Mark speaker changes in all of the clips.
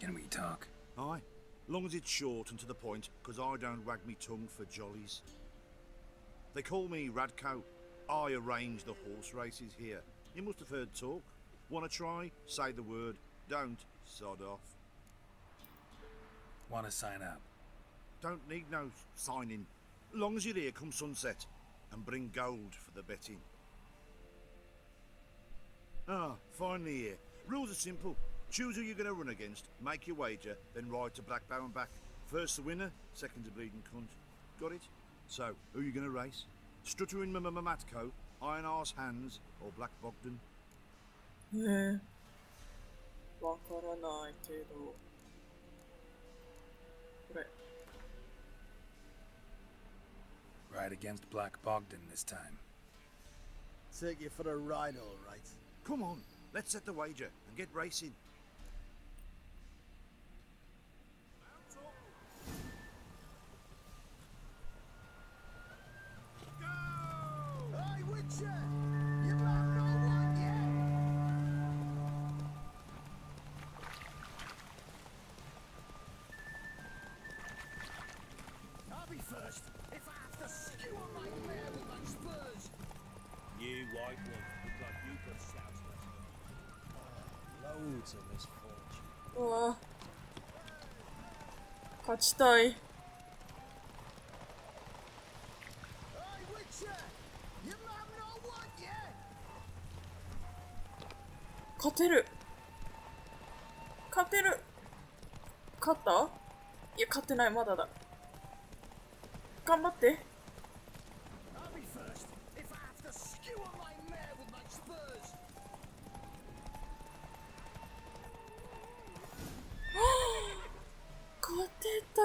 Speaker 1: Can we talk?
Speaker 2: Aye, long as it's short and to the point, because I don't wag me tongue for jollies. They call me Radko. I arrange the horse races here. You must have heard talk. Want to try? Say the word. Don't, sod off.
Speaker 1: Want to sign up?
Speaker 2: Don't need no signing. Long as you're here come sunset, and bring gold for the betting. Ah, finally here. Rules are simple. Choose who you're going to run against, make your wager, then ride to Blackbow and back. First the winner, second the bleeding cunt. Got it? So, who are you going to race? Stuttering Matko, Iron Arse Hands, or Black Bogdan?
Speaker 3: わからないけど。これ。
Speaker 1: Ride against Black Bogdan this time.
Speaker 4: Take you for a ride, all right.
Speaker 2: Come on, let's set the wager and get racing.
Speaker 4: Hey, Witcher! You man no one yet? I'll be first. If I have to skew on my mare with my spurs.
Speaker 5: You white one, look like you could shout at
Speaker 4: Loads of misfortune.
Speaker 3: うわ。勝ちたい。
Speaker 4: Hey, Witcher! You man no one yet?
Speaker 3: 勝てる。勝てる。勝った？いや、勝ってない、まだだ。頑張って。
Speaker 4: I'll be first. If I have to skew on my mare with my spurs.
Speaker 3: 勝てた。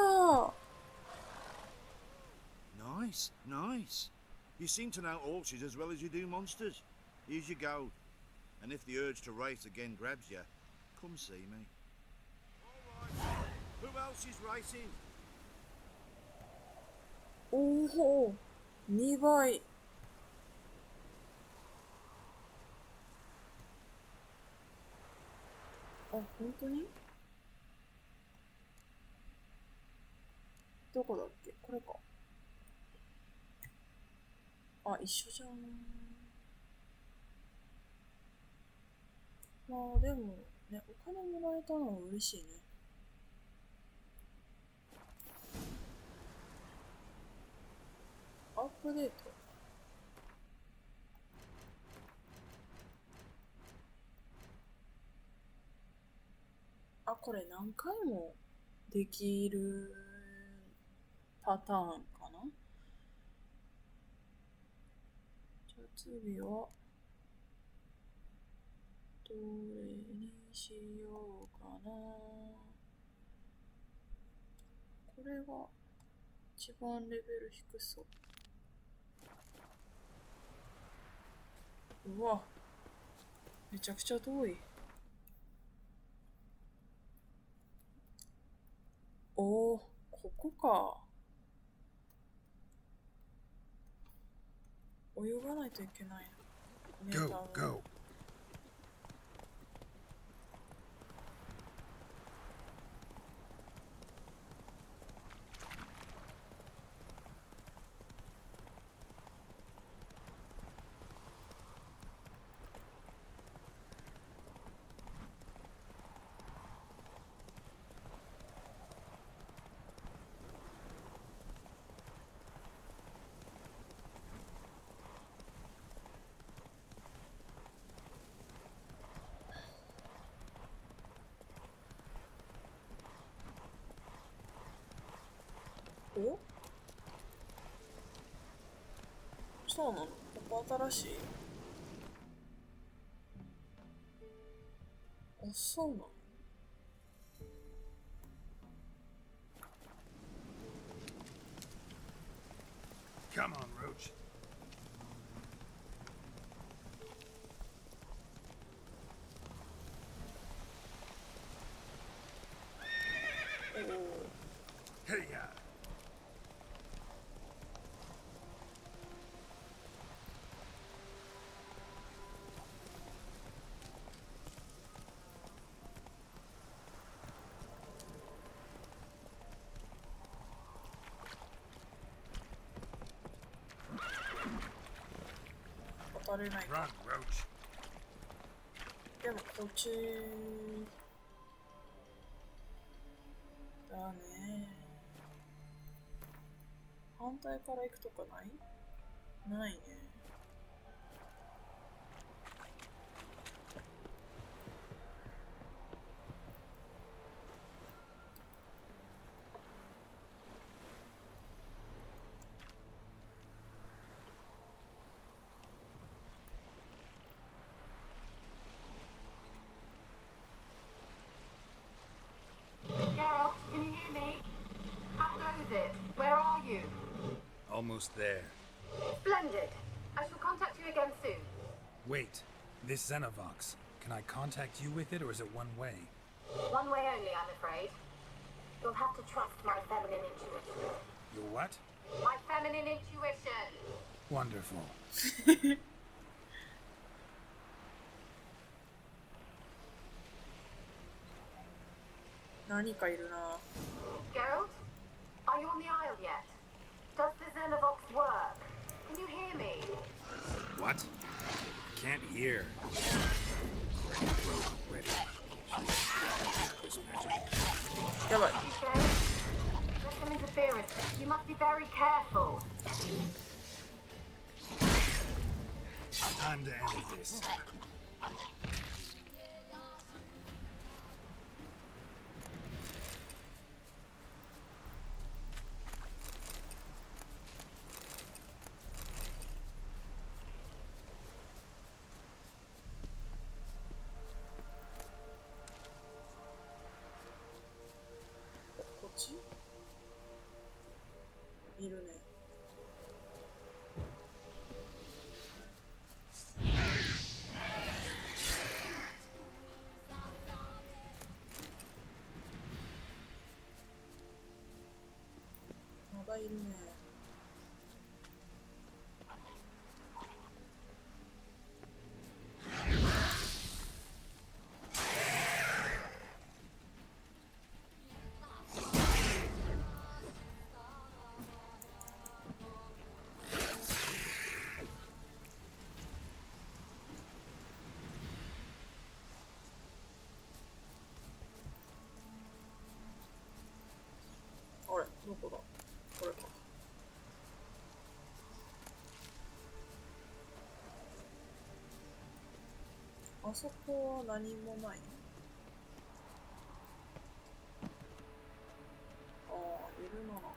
Speaker 2: Nice, nice. You seem to know horses as well as you do monsters. Here's your gold. And if the urge to race again grabs you, come see me. All right. Who else is racing?
Speaker 3: おお、2倍。あ、本当に？どこだっけ？これか。あ、一緒じゃん。まあでもね、お金もらえたのは嬉しいね。アップデート。あ、これ何回もできるパターンかな。じゃあ次はどれにしようかな。これが一番レベル低そう。うわ、めちゃくちゃ遠い。おー、ここか。泳がないといけないな。
Speaker 1: Go, go.
Speaker 3: お？そうなの？ここ新しい？あ、そうなの
Speaker 1: Come on, Roach. Hey,
Speaker 3: かれないか。
Speaker 1: Run, Roach.
Speaker 3: でもこっちだね。反対から行くとかない？ないね。
Speaker 6: Geralt, can you hear me? How goes it? Where are you?
Speaker 1: Almost there.
Speaker 6: Splendid. I shall contact you again soon.
Speaker 1: Wait, this Xenovox. Can I contact you with it, or is it one way?
Speaker 6: One way only, I'm afraid. You'll have to trust my feminine intuition.
Speaker 1: Your what?
Speaker 6: My feminine intuition!
Speaker 1: Wonderful.
Speaker 3: 何かいるな。
Speaker 6: Geralt? Are you on the Isle yet? Does the Xenovox work? Can you hear me?
Speaker 1: What? Can't hear. Ready. This magic.
Speaker 3: やばい。
Speaker 6: You say? There's some interference. You must be very careful.
Speaker 1: Time to end this.
Speaker 3: こっちいるね。まだいるね。あれ、どこだ？これか。あそこは何もない。ああ、いるな、なんか。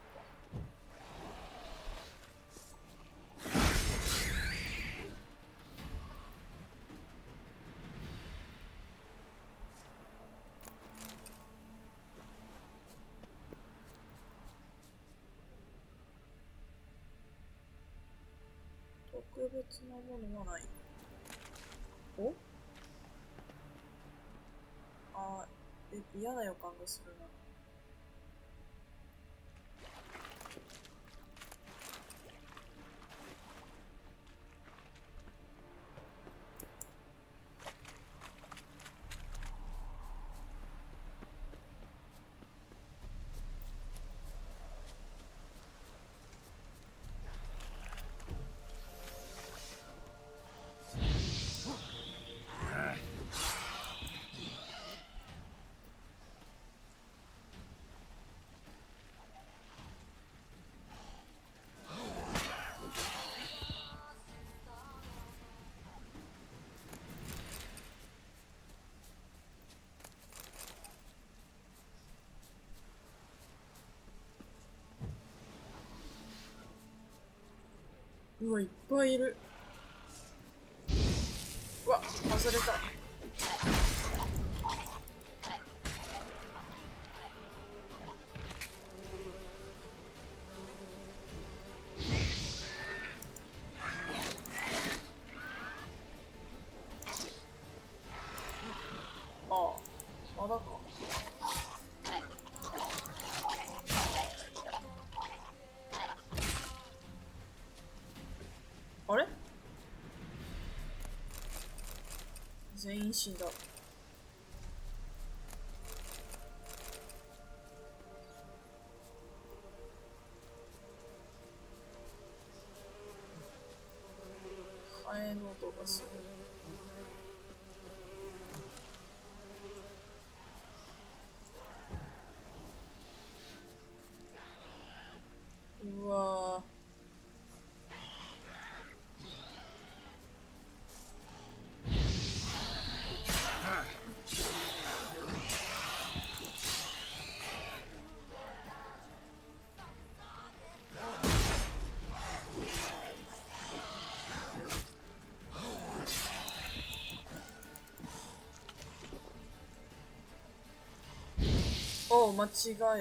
Speaker 3: 特別なものはない。お？あー、嫌な予感がするな。うわ、いっぱいいる。うわ、外れた。ああ、まだか。あれ？全員死んだ。ハエの毒。がする。うわー。おう、間違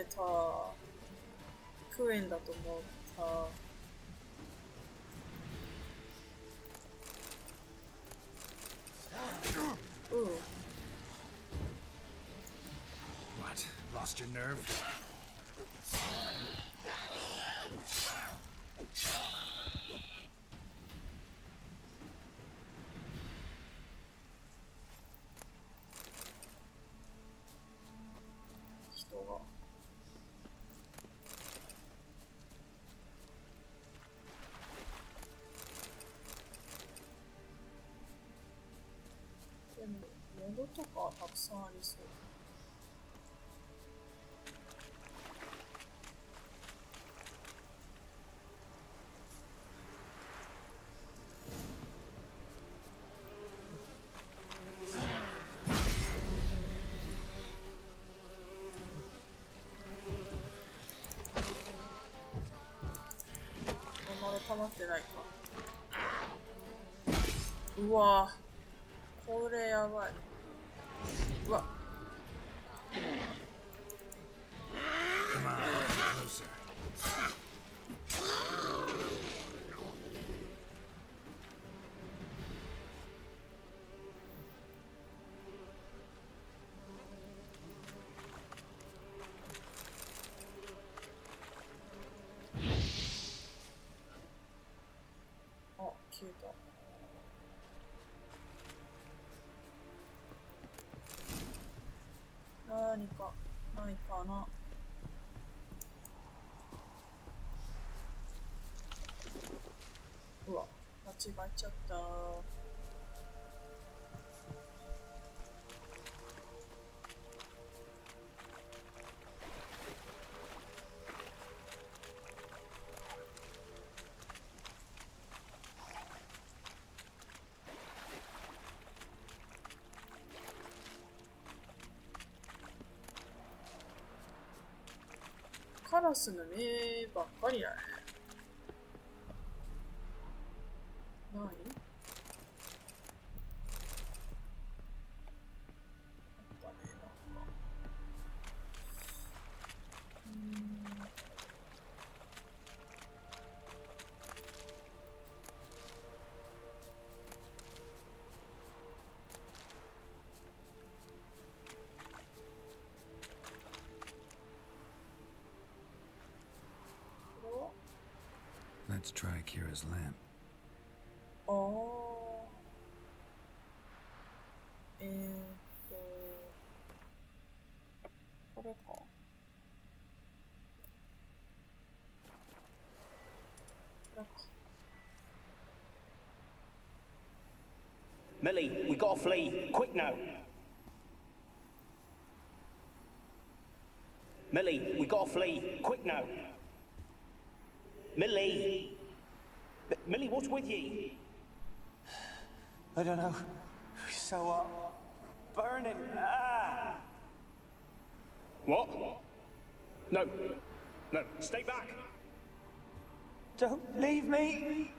Speaker 3: えた。クエンだと思った。
Speaker 1: What? Lost your nerve?
Speaker 3: 人が。でも、物とかたくさんありそう。まだ溜まってないか。うわぁ、これやばい。うわ。
Speaker 1: Come on, closer.
Speaker 3: あ、消えた。何かないかな。うわ、間違えちゃった。カラスの目ばっかりだね。ない？あったね、なんか。
Speaker 1: Let's try Kira's lamp.
Speaker 3: ああ。これか。これか。
Speaker 5: Millie, we gotta flee. Quick now. Millie, we gotta flee. Quick now. Millie. Millie, what's with you?
Speaker 7: I don't know. So, burning. Ah!
Speaker 5: What? No. No, stay back.
Speaker 7: Don't leave me.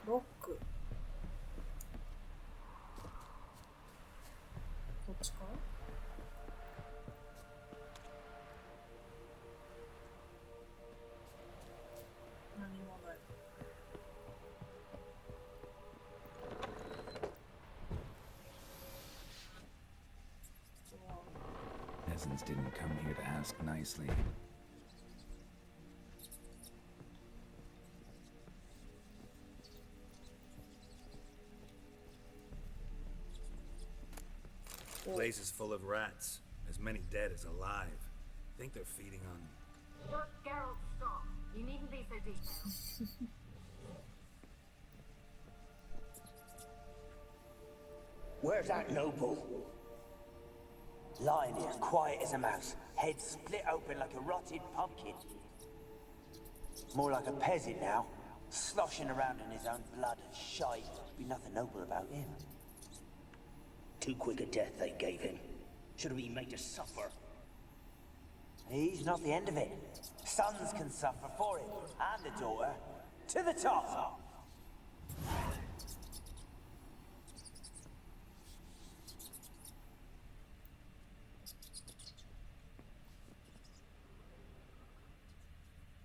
Speaker 3: ロック。こっちか？何もない。
Speaker 1: Peasants didn't come here to ask nicely. Place is full of rats, as many dead as alive. Think they're feeding on.
Speaker 6: Geralt, stop. You needn't be so detailed.
Speaker 7: Where's that noble? Lying here, quiet as a mouse, head split open like a rotted pumpkin. More like a peasant now, sloshing around in his own blood and shite. Be nothing noble about him. Too quick a death they gave him. Should have been made to suffer. He's not the end of it. Sons can suffer for it, and a daughter. To the top!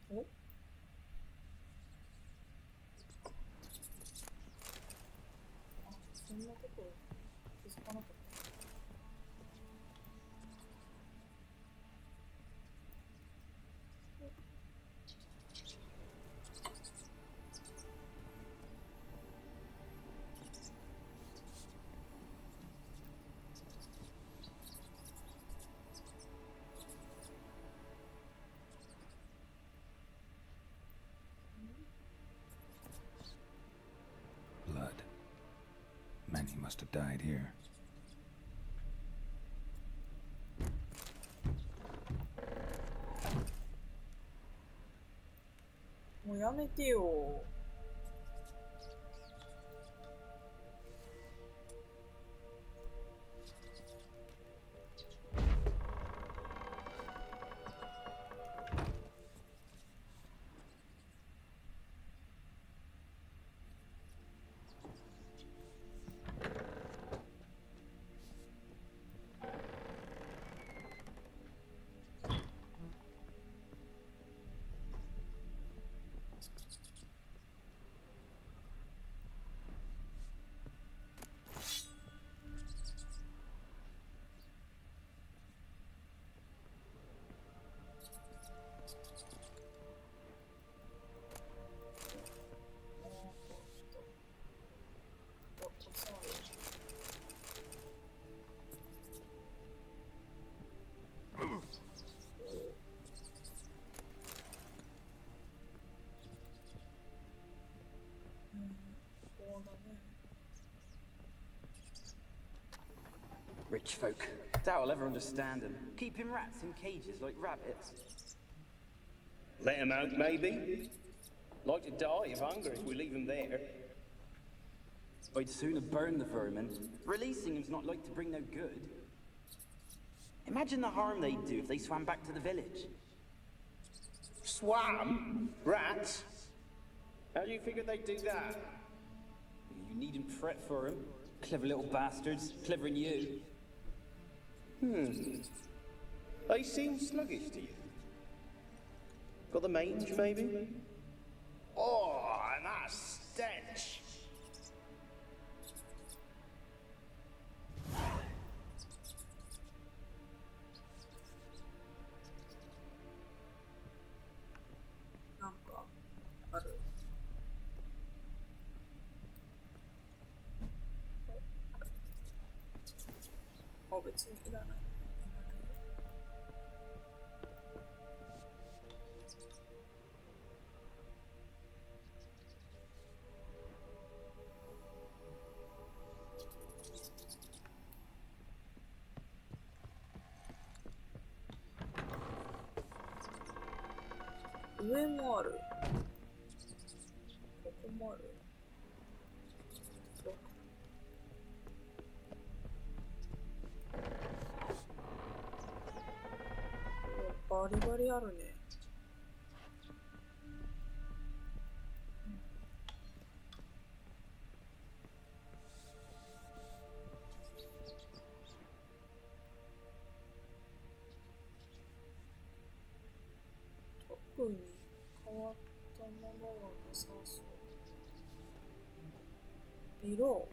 Speaker 3: お、あ、そんなこと気づかなかった。
Speaker 1: Blood. Many must have died here.
Speaker 3: もうやめてよ。
Speaker 8: Rich folk. Doubt I'll ever understand them. Keeping rats in cages like rabbits.
Speaker 5: Let him out, maybe? Like to die of hunger if we leave him there.
Speaker 8: I'd sooner burn the vermin. Releasing him's not like to bring no good. Imagine the harm they'd do if they swam back to the village.
Speaker 5: Swam? Rats? How do you figure they'd do that?
Speaker 8: You needn't fret for 'em. Clever little bastards. Clever than you.
Speaker 5: They seem sluggish to you. Got the mange, maybe? Oh, and that stench!
Speaker 3: Oh, 別にいらない。上もある。ここもある。バリバリあるね。特に変わったものはなさそう。色。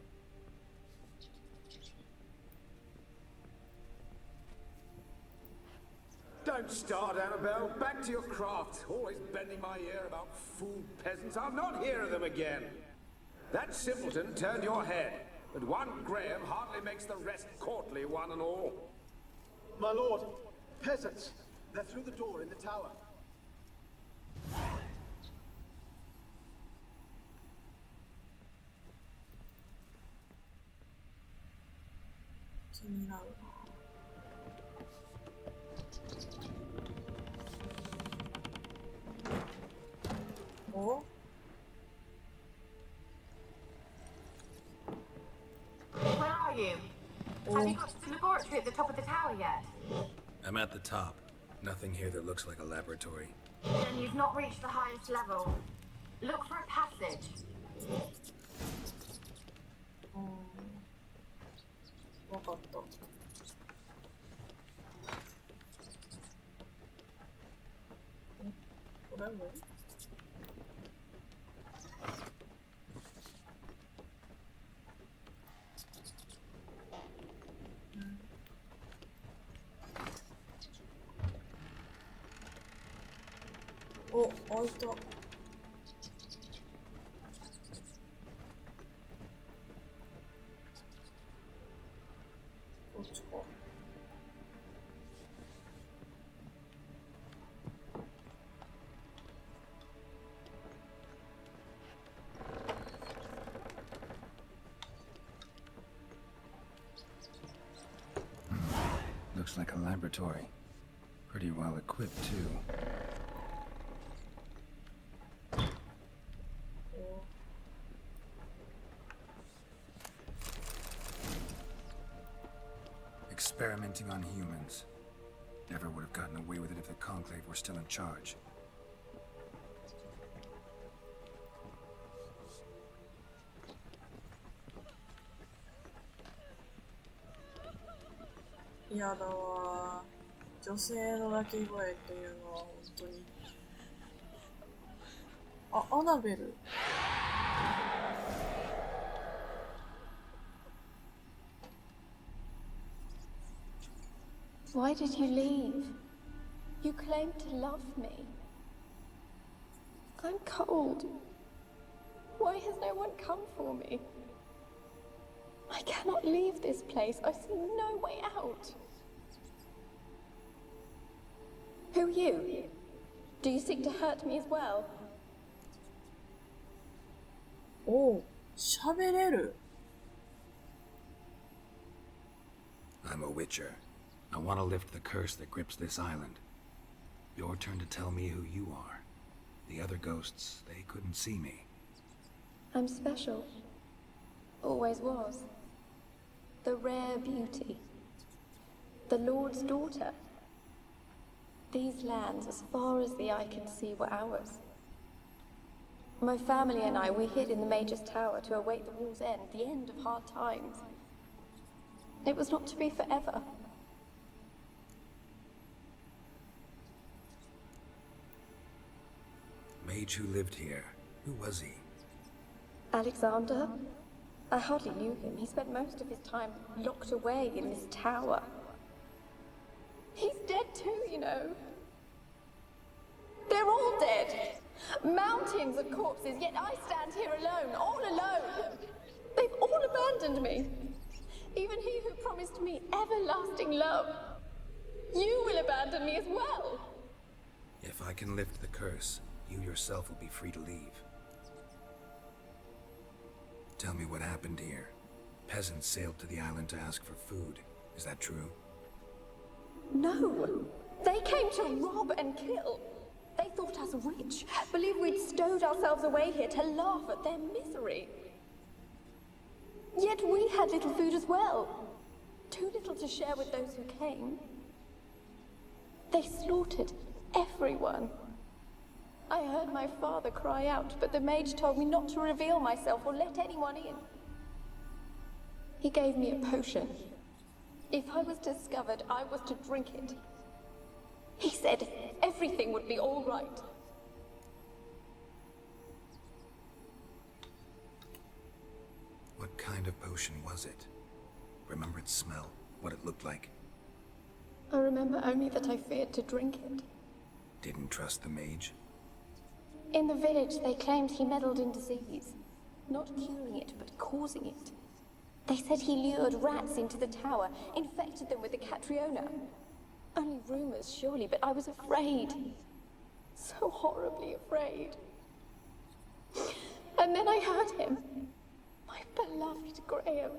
Speaker 9: Don't start, Annabelle. Back to your craft. Always bending my ear about fool peasants. I'll not hear of them again. That simpleton turned your head. but one Graham hardly makes the rest courtly, one and all.
Speaker 4: My lord, peasants. They're through the door in the tower.
Speaker 3: Oh?
Speaker 6: Where are you? Have you got to the laboratory at the top of the tower yet?
Speaker 1: I'm at the top. Nothing here that looks like a laboratory.
Speaker 6: Then you've not reached the highest level. Look for a passage.
Speaker 3: Oh, 開いた。こっちか。
Speaker 1: Looks like a laboratory. Pretty well equipped, too. Experimenting on humans. Never would have gotten away with it if the Conclave were still in charge.
Speaker 3: Yeah, だわ。女性の鳴き声っていうのは本当に。あ、アナベル。
Speaker 10: Why did you leave? You claimed to love me. I'm cold. Why has no one come for me? I cannot leave this place. I see no way out. Who are you? Do you seek to hurt me as well?
Speaker 3: Oh, 喋れる。
Speaker 1: I'm a witcher. I want to lift the curse that grips this island. Your turn to tell me who you are. The other ghosts, they couldn't see me.
Speaker 10: I'm special. Always was. The rare beauty. The Lord's daughter. These lands, as far as the eye can see, were ours. My family and I, we hid in the Major's Tower to await the war's end, the end of hard times. It was not to be forever.
Speaker 1: Mage who lived here. Who was he?
Speaker 10: Alexander? I hardly knew him. He spent most of his time locked away in this tower. He's dead too, you know. They're all dead. Mountains of corpses, yet I stand here alone, all alone. They've all abandoned me. Even he who promised me everlasting love. You will abandon me as well.
Speaker 1: If I can lift the curse, you yourself will be free to leave. Tell me what happened here. Peasants sailed to the island to ask for food. Is that true?
Speaker 10: No. They came to rob and kill. They thought us rich, believed we'd stowed ourselves away here to laugh at their misery. Yet we had little food as well. Too little to share with those who came. They slaughtered everyone. I heard my father cry out, but the mage told me not to reveal myself or let anyone in. He gave me a potion. If I was discovered, I was to drink it. He said everything would be all right.
Speaker 1: What kind of potion was it? Remember its smell? What it looked like?
Speaker 10: I remember only that I feared to drink it.
Speaker 1: Didn't trust the mage?
Speaker 10: In the village, they claimed he meddled in disease. Not curing it, but causing it. They said he lured rats into the tower, infected them with the Catriona. Only rumors, surely, but I was afraid. So horribly afraid. And then I heard him. My beloved Graham.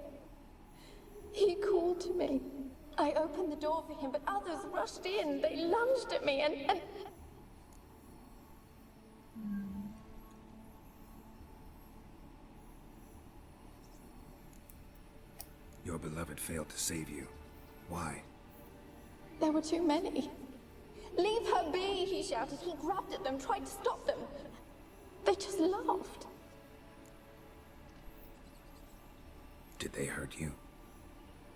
Speaker 10: He called to me. I opened the door for him, but others rushed in. They lunged at me and...
Speaker 1: Your beloved failed to save you. Why?
Speaker 10: There were too many. Leave her be, he shouted. He grabbed at them, tried to stop them. They just laughed.
Speaker 1: Did they hurt you?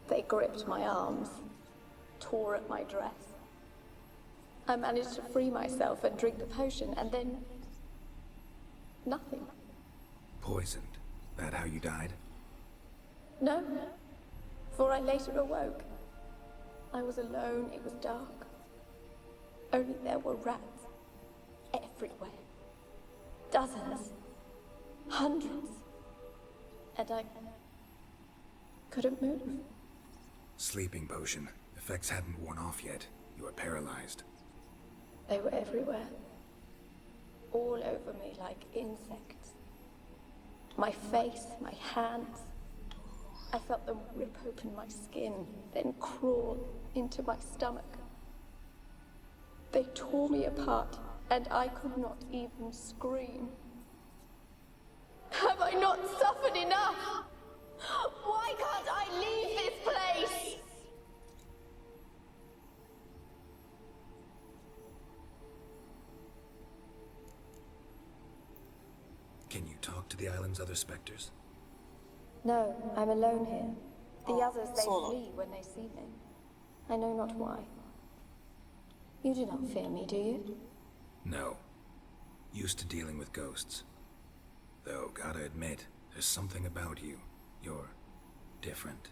Speaker 10: They gripped my arms, tore at my dress. I managed to free myself and drink the potion, and then... nothing.
Speaker 1: Poisoned? That how you died?
Speaker 10: No, for I later awoke. I was alone, it was dark. Only there were rats. Everywhere. Dozens. Hundreds. And I couldn't move.
Speaker 1: Sleeping potion. Effects hadn't worn off yet. You were paralyzed.
Speaker 10: They were everywhere. All over me like insects. My face, my hands. I felt them rip open my skin, then crawl into my stomach. They tore me apart, and I could not even scream. Have I not suffered enough? Why can't I leave this place?
Speaker 1: Can you talk to the island's other specters?
Speaker 10: No, I'm alone here. The others, they flee when they see me. I know not why. You do not fear me, do you?
Speaker 1: No. Used to dealing with ghosts. Though, gotta admit, there's something about you. You're different.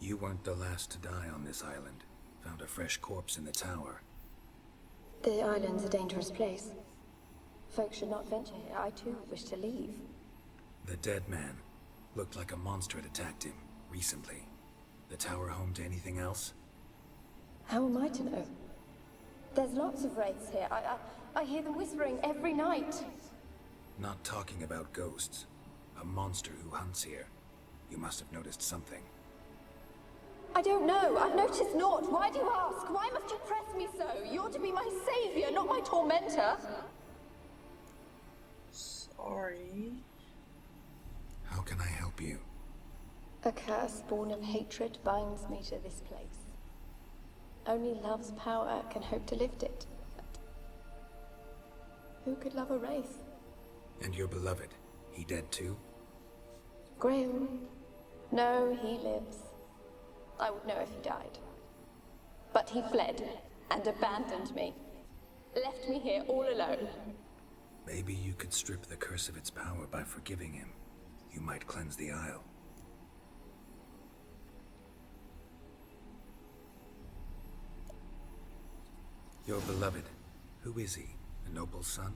Speaker 1: You weren't the last to die on this island. Found a fresh corpse in the tower.
Speaker 10: The island's a dangerous place. Folks should not venture here. I too wish to leave.
Speaker 1: The dead man looked like a monster had attacked him recently. The tower home to anything else?
Speaker 10: How am I to know? There's lots of wraiths here. I hear them whispering every night.
Speaker 1: Not talking about ghosts. A monster who hunts here. You must have noticed something.
Speaker 10: I don't know. I've noticed naught. Why do you ask? Why must you press me so? You're to be my savior, not my tormentor.
Speaker 3: Sorry.
Speaker 1: How can I help you?
Speaker 10: A curse born of hatred binds me to this place. Only love's power can hope to lift it. But who could love a wraith?
Speaker 1: And your beloved, he dead too?
Speaker 10: Graham? No, he lives. I would know if he died. But he fled and abandoned me. Left me here all alone.
Speaker 1: Maybe you could strip the curse of its power by forgiving him. You might cleanse the Isle. Your beloved, who is he? A noble son?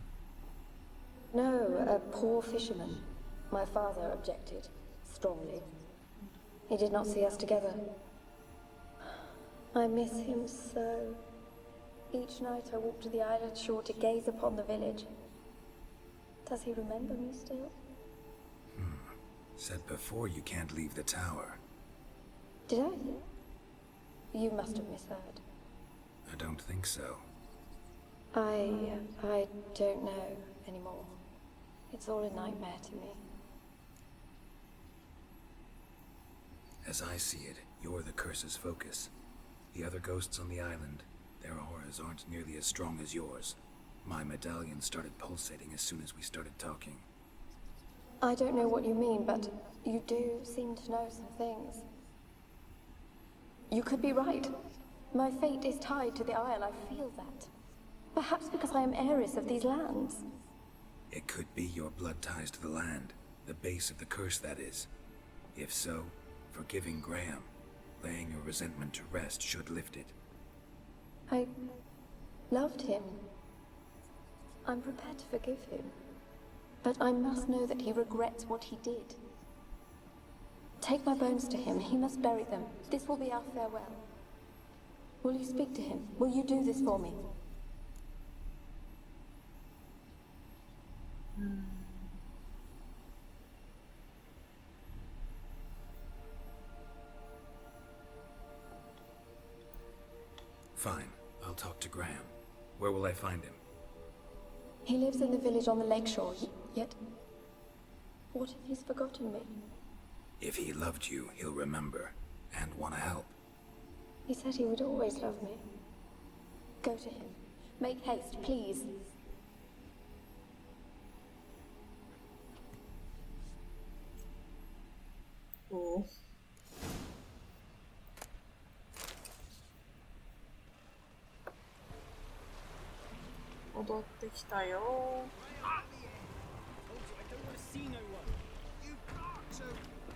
Speaker 10: No, a poor fisherman. My father objected, strongly. He did not see us together. I miss him so. Each night I walk to the island shore to gaze upon the village. Does he remember me still?
Speaker 1: Said before you can't leave the tower.
Speaker 10: Did I? You must have misheard.
Speaker 1: I don't think so.
Speaker 10: I don't know anymore. It's all a nightmare to me.
Speaker 1: As I see it, you're the curse's focus. The other ghosts on the island, their auras aren't nearly as strong as yours. My medallion started pulsating as soon as we started talking.
Speaker 10: I don't know what you mean, but you do seem to know some things. You could be right. My fate is tied to the Isle, I feel that. Perhaps because I am heiress of these lands.
Speaker 1: It could be your blood ties to the land, the base of the curse, that is. If so, forgiving Graham, laying your resentment to rest should lift it.
Speaker 10: I loved him. I'm prepared to forgive him. But I must know that he regrets what he did. Take my bones to him. He must bury them. This will be our farewell. Will you speak to him? Will you do this for me?
Speaker 1: Fine. I'll talk to Graham. Where will I find him?
Speaker 10: He lives in the village on the lakeshore, yet... What if he's forgotten me?
Speaker 1: If he loved you, he'll remember. And want to help.
Speaker 10: He said he would always love me. Go to him. Make haste, please.
Speaker 3: Oh. 踊ってきたよ。
Speaker 8: I don't want to see no one.
Speaker 4: You got to.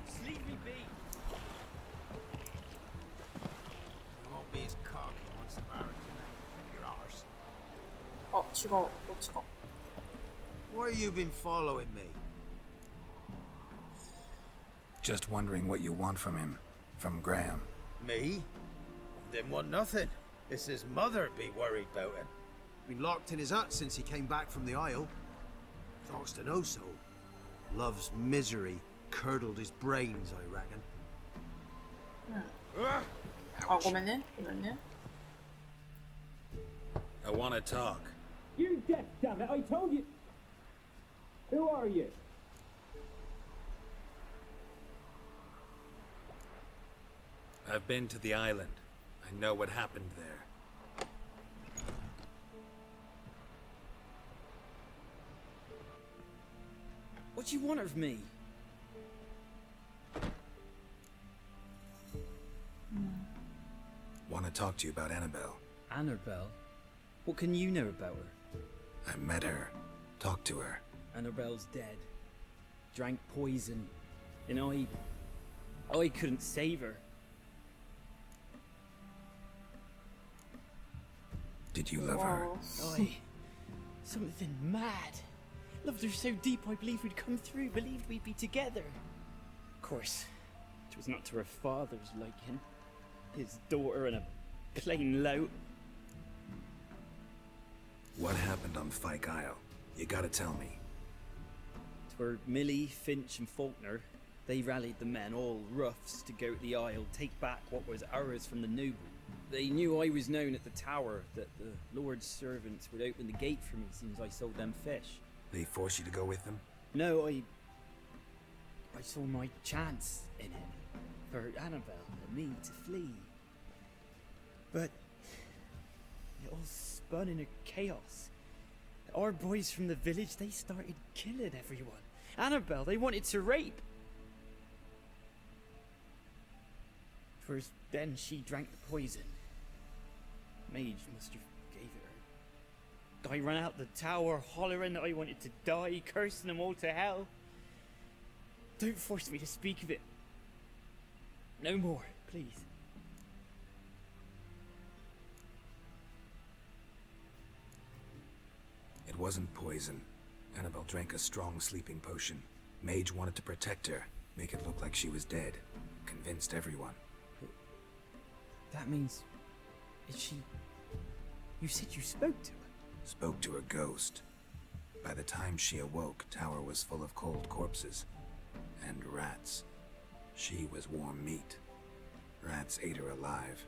Speaker 8: Just leave me be.
Speaker 4: You won't be as cocky once the barracks you're ours.
Speaker 3: あ、違う。どっちか。
Speaker 4: Why you been following me?
Speaker 1: Just wondering what you want from him. From Graham.
Speaker 4: Me? Didn't want nothing. It's his mother be worried about him. Been locked in his hut since he came back from the Isle. Thoughts to know so. Love's misery curdled his brains, I reckon.
Speaker 3: あ、ごめんね。ごめんね。
Speaker 1: I want to talk.
Speaker 11: You deaf, damn it! I told you. Who are you?
Speaker 1: I've been to the island. I know what happened there.
Speaker 8: What do you want of me?
Speaker 1: Want to talk to you about Annabelle.
Speaker 8: Annabelle? What can you know about her?
Speaker 1: I met her. Talked to her.
Speaker 8: Annabelle's dead. Drank poison. And I couldn't save her.
Speaker 1: Did you love her?
Speaker 8: Something mad. Loved her so deep I believed we'd come through, believed we'd be together. Of course, it was not to her father's liking. His daughter and a plain lout.
Speaker 1: What happened on Fyke Isle? You gotta tell me.
Speaker 8: Twere Millie, Finch and Faulkner. They rallied the men, all roughs, to go to the Isle, take back what was ours from the noble. They knew I was known at the tower, that the Lord's servants would open the gate for me as soon as I sold them fish.
Speaker 1: They force you to go with them?
Speaker 8: No, I saw my chance in it, for Annabelle and me to flee. But it all spun into chaos. Our boys from the village, they started killing everyone. Annabelle, they wanted to rape. First, then she drank the poison. Mage must have gave it her. I ran out the tower, hollering that I wanted to die, cursing them all to hell. Don't force me to speak of it. No more, please.
Speaker 1: It wasn't poison. Annabelle drank a strong sleeping potion. Mage wanted to protect her, make it look like she was dead. Convinced everyone.
Speaker 8: That means... is she... You said you spoke to her?
Speaker 1: Spoke to her ghost. By the time she awoke, tower was full of cold corpses. And rats. She was warm meat. Rats ate her alive.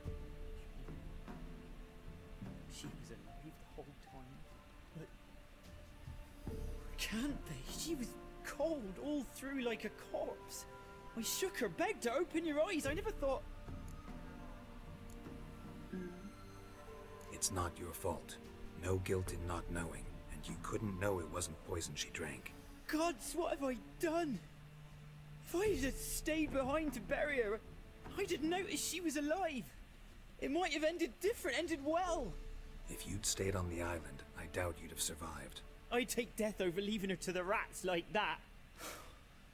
Speaker 8: She was alive the whole time. But... can't be. She was cold all through like a corpse. I shook her, begged her, open your eyes. I never thought...
Speaker 1: It's not your fault. No guilt in not knowing, and you couldn't know it wasn't poison she drank.
Speaker 8: Gods, what have I done? If I had stayed behind to bury her, I didn't notice she was alive. It might have ended different, ended well.
Speaker 1: If you'd stayed on the island, I doubt you'd have survived.
Speaker 8: I'd take death over leaving her to the rats like that.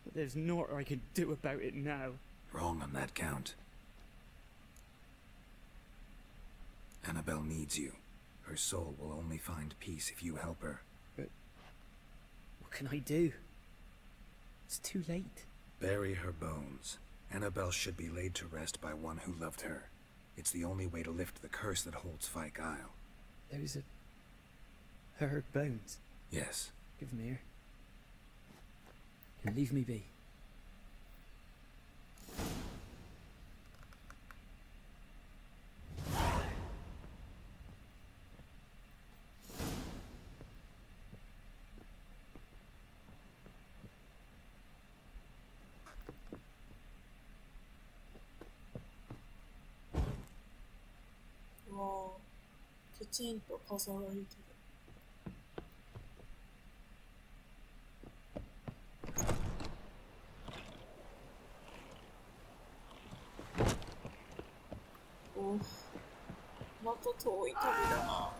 Speaker 8: But there's naught I can do about it now.
Speaker 1: Wrong on that count. Annabelle needs you. Her soul will only find peace if you help her.
Speaker 8: But what can I do? It's too late.
Speaker 1: Bury her bones. Annabelle should be laid to rest by one who loved her. It's the only way to lift the curse that holds Fyke Isle.
Speaker 8: Those are her bones.
Speaker 1: Yes.
Speaker 8: Give them here. And leave me be.
Speaker 3: 와, きちんと飾られてる。お、また遠い旅だな。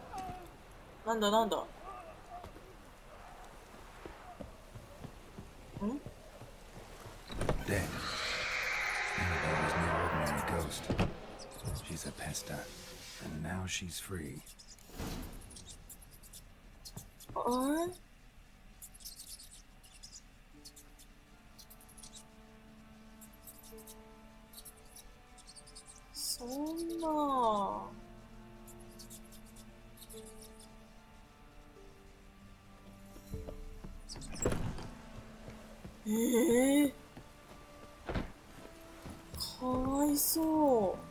Speaker 3: なんだなんだ。ん？
Speaker 1: Dead. Annabelle was no ordinary ghost. She's a pesta. And now she's free.
Speaker 3: あれ？そんな。かわいそう。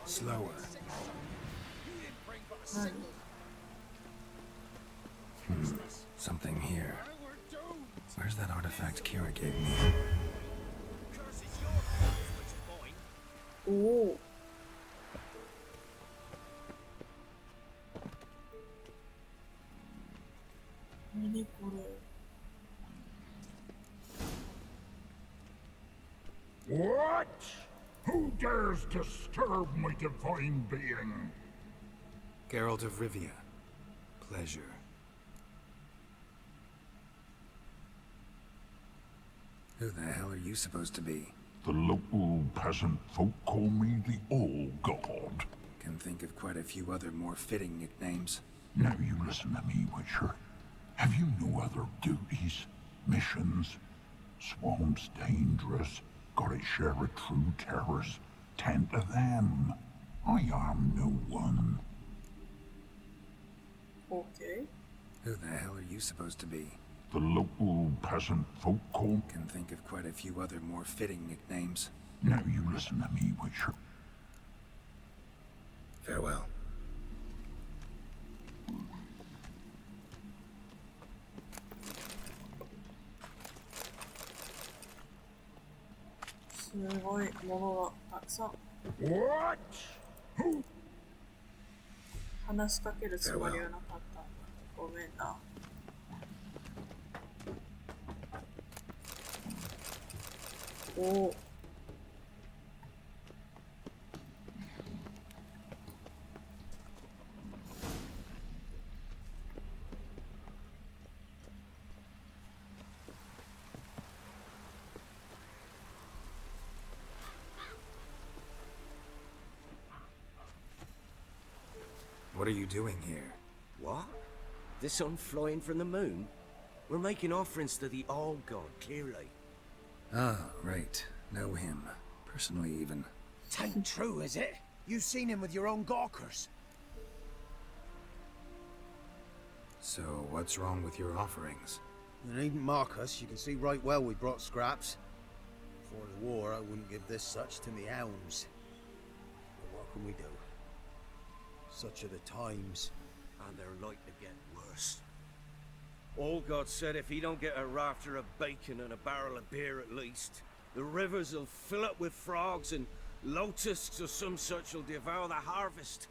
Speaker 1: Slower. Something here. Where's that artifact Kira gave me?
Speaker 3: おお。何これ。
Speaker 9: What? Who dares disturb my divine being?
Speaker 1: Geralt of Rivia. Pleasure. Who the hell are you supposed to be?
Speaker 9: The local peasant folk call me the All-God.
Speaker 1: Can think of quite a few other more fitting nicknames.
Speaker 9: Now you listen to me, Witcher. Have you no other duties? Missions? Swamp's dangerous. Gotta share a true terrors. Tend to them. I am no one.
Speaker 3: Okay.
Speaker 1: Who the hell are you supposed to be?
Speaker 9: The local peasant folk call...
Speaker 1: Can think of quite a few other more fitting nicknames.
Speaker 9: Now you listen to me, Witcher.
Speaker 1: Farewell.
Speaker 9: What?
Speaker 3: 話しかけるつもりはなかったんだ。ごめんな。おお。
Speaker 1: What are you doing here?
Speaker 12: What? The sun flying from the moon? We're making offerings to the All-God, clearly.
Speaker 1: Ah, right. Know him. Personally, even.
Speaker 4: Tain't true, is it? You've seen him with your own gawkers.
Speaker 1: So, what's wrong with your offerings?
Speaker 4: You needn't mock us. You can see right well we brought scraps. Before the war, I wouldn't give this such to me hounds. But what can we do? Such are the times.
Speaker 12: And they're like to get worse. All-God said if he don't get a rafter of bacon and a barrel of beer at least, the rivers will fill up with frogs and locusts or some such will devour the harvest.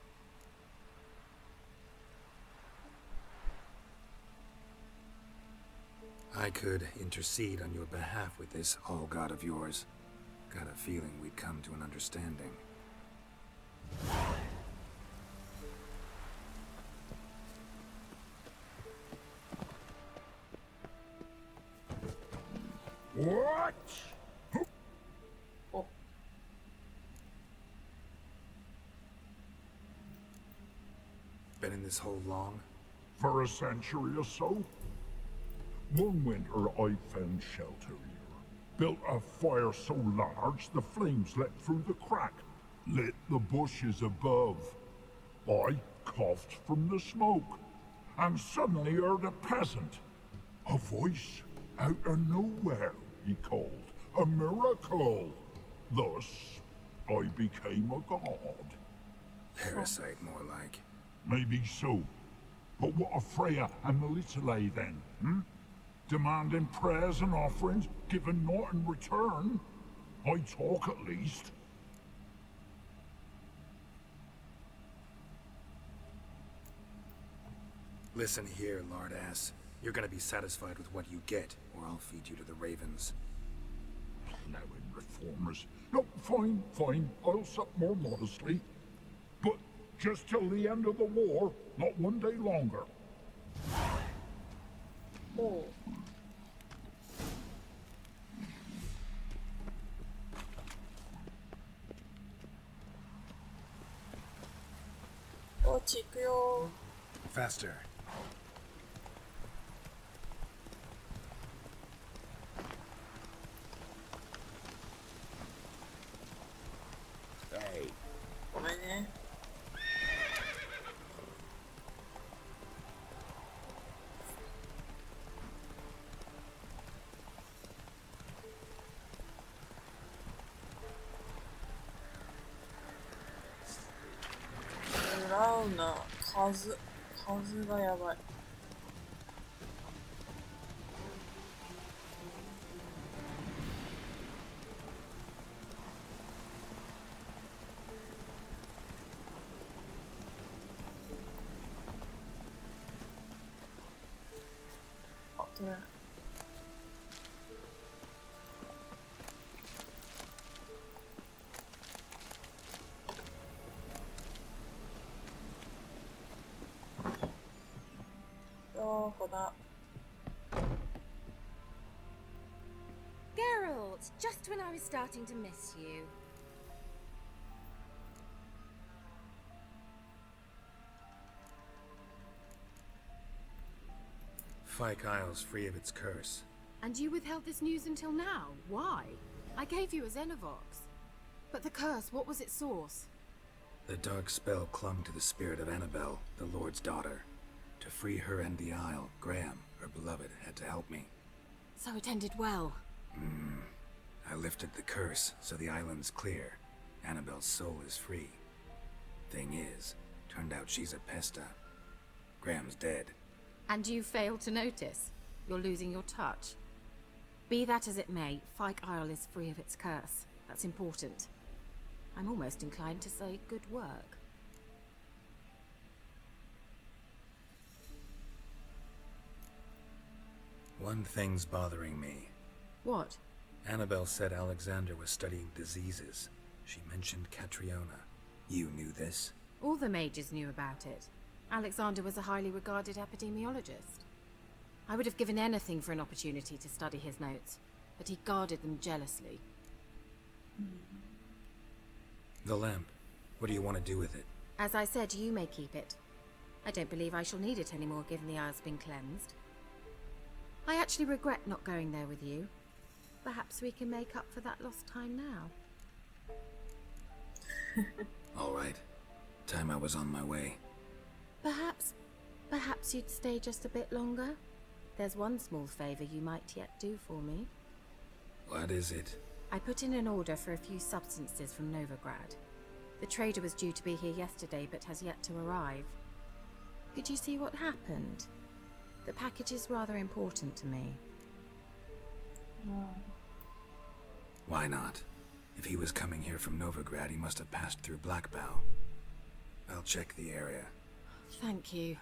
Speaker 1: I could intercede on your behalf with this All-God of yours. Got a feeling we'd come to an understanding.
Speaker 9: What?
Speaker 3: Oh.
Speaker 1: Been in this hole long?
Speaker 9: For a century or so. One winter I found shelter here. Built a fire so large the flames leapt through the crack, lit the bushes above. I coughed from the smoke, and suddenly heard a peasant. A voice out of nowhere, he called. A miracle. Thus, I became a god.
Speaker 1: Parasite, more like.
Speaker 9: Maybe so. But what of Freya and Melitele then, hmm? Demanding prayers and offerings, giving naught in return? I talk at least.
Speaker 1: Listen here, lard ass. You're gonna be satisfied with what you get, or I'll feed you to the ravens.
Speaker 9: Plowing reformers. No, fine, fine. I'll sup more modestly. But just till the end of the war, not one day longer.
Speaker 3: Oh. Oh, ち行くよ。
Speaker 1: Faster.
Speaker 12: Hey,
Speaker 3: ごめんね。ラウナ、数がやばい。あ、取れない。どこだ。
Speaker 13: Geralt, just when I was starting to miss you.
Speaker 1: Fyke Isle's free of its curse.
Speaker 13: And you withheld this news until now? Why? I gave you a Xenovox. But the curse, what was its source?
Speaker 1: The dark spell clung to the spirit of Annabelle, the Lord's daughter. To free her and the Isle, Graham, her beloved, had to help me.
Speaker 13: So it ended well.
Speaker 1: I lifted the curse, so the island's clear. Annabelle's soul is free. Thing is, turned out she's a pesta. Graham's dead.
Speaker 13: And you failed to notice. You're losing your touch. Be that as it may, Fyke Isle is free of its curse. That's important. I'm almost inclined to say good work.
Speaker 1: One thing's bothering me.
Speaker 13: What?
Speaker 1: Annabelle said Alexander was studying diseases. She mentioned Catriona. You knew this?
Speaker 13: All the mages knew about it. Alexander was a highly regarded epidemiologist. I would have given anything for an opportunity to study his notes, but he guarded them jealously.
Speaker 1: The lamp. What do you want to do with it?
Speaker 13: As I said, you may keep it. I don't believe I shall need it anymore, given the Isle's been cleansed. I actually regret not going there with you. Perhaps we can make up for that lost time now.
Speaker 1: All right. Time I was on my way.
Speaker 13: Perhaps you'd stay just a bit longer? There's one small favor you might yet do for me.
Speaker 1: What is it?
Speaker 13: I put in an order for a few substances from Novigrad. The trader was due to be here yesterday, but has yet to arrive. Could you see what happened? The package is rather important to me.
Speaker 1: Why not? If he was coming here from Novigrad, he must have passed through Blackbow. I'll check the area.
Speaker 13: Thank you.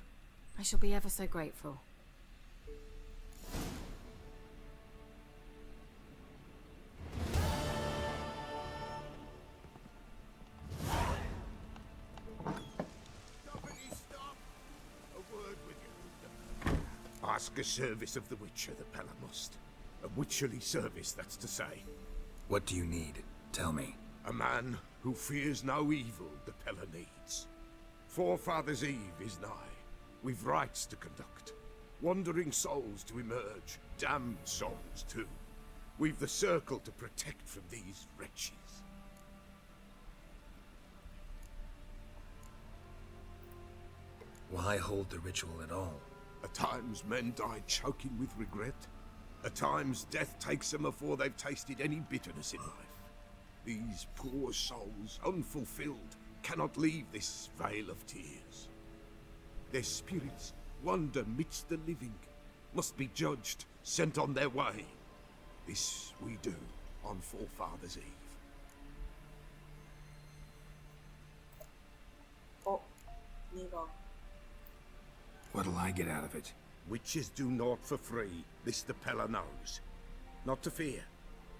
Speaker 13: I shall be ever so grateful.
Speaker 12: Ask a service of the Witcher, the Pella must.
Speaker 14: A witcherly service, that's to say.
Speaker 1: What do you need? Tell me.
Speaker 14: A man who fears no evil the Pella needs. Forefathers' Eve is nigh. We've rites to conduct. Wandering souls to emerge. Damned souls, too. We've the circle to protect from these wretches.
Speaker 1: Why hold the ritual at all?
Speaker 14: At times men die choking with regret. At times death takes them before they've tasted any bitterness in life. These poor souls, unfulfilled, cannot leave this vale of tears. Their spirits wander midst the living, must be judged, sent on their way. This we do on Forefathers' Eve.
Speaker 3: Oh, 2番
Speaker 1: What'll I get out of it?
Speaker 14: Witches do naught for free, this the Pella knows. Not to fear.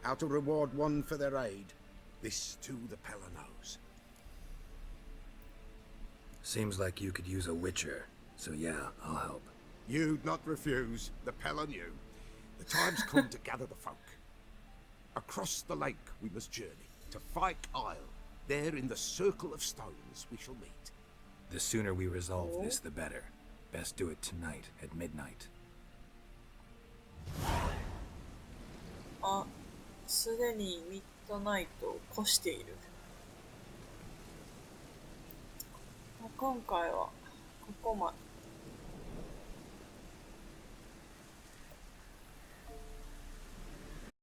Speaker 14: How to reward one for their aid, this too the Pella knows.
Speaker 1: Seems like you could use a witcher, so yeah, I'll help.
Speaker 14: You'd not refuse, the Pella knew. The time's come to gather the folk. Across the lake we must journey, to Fyke Isle. There in the circle of stones we shall meet.
Speaker 1: The sooner we resolve this, the better. Best do it tonight at midnight.
Speaker 3: あ、すでにミッドナイトを越している。今回はここまで。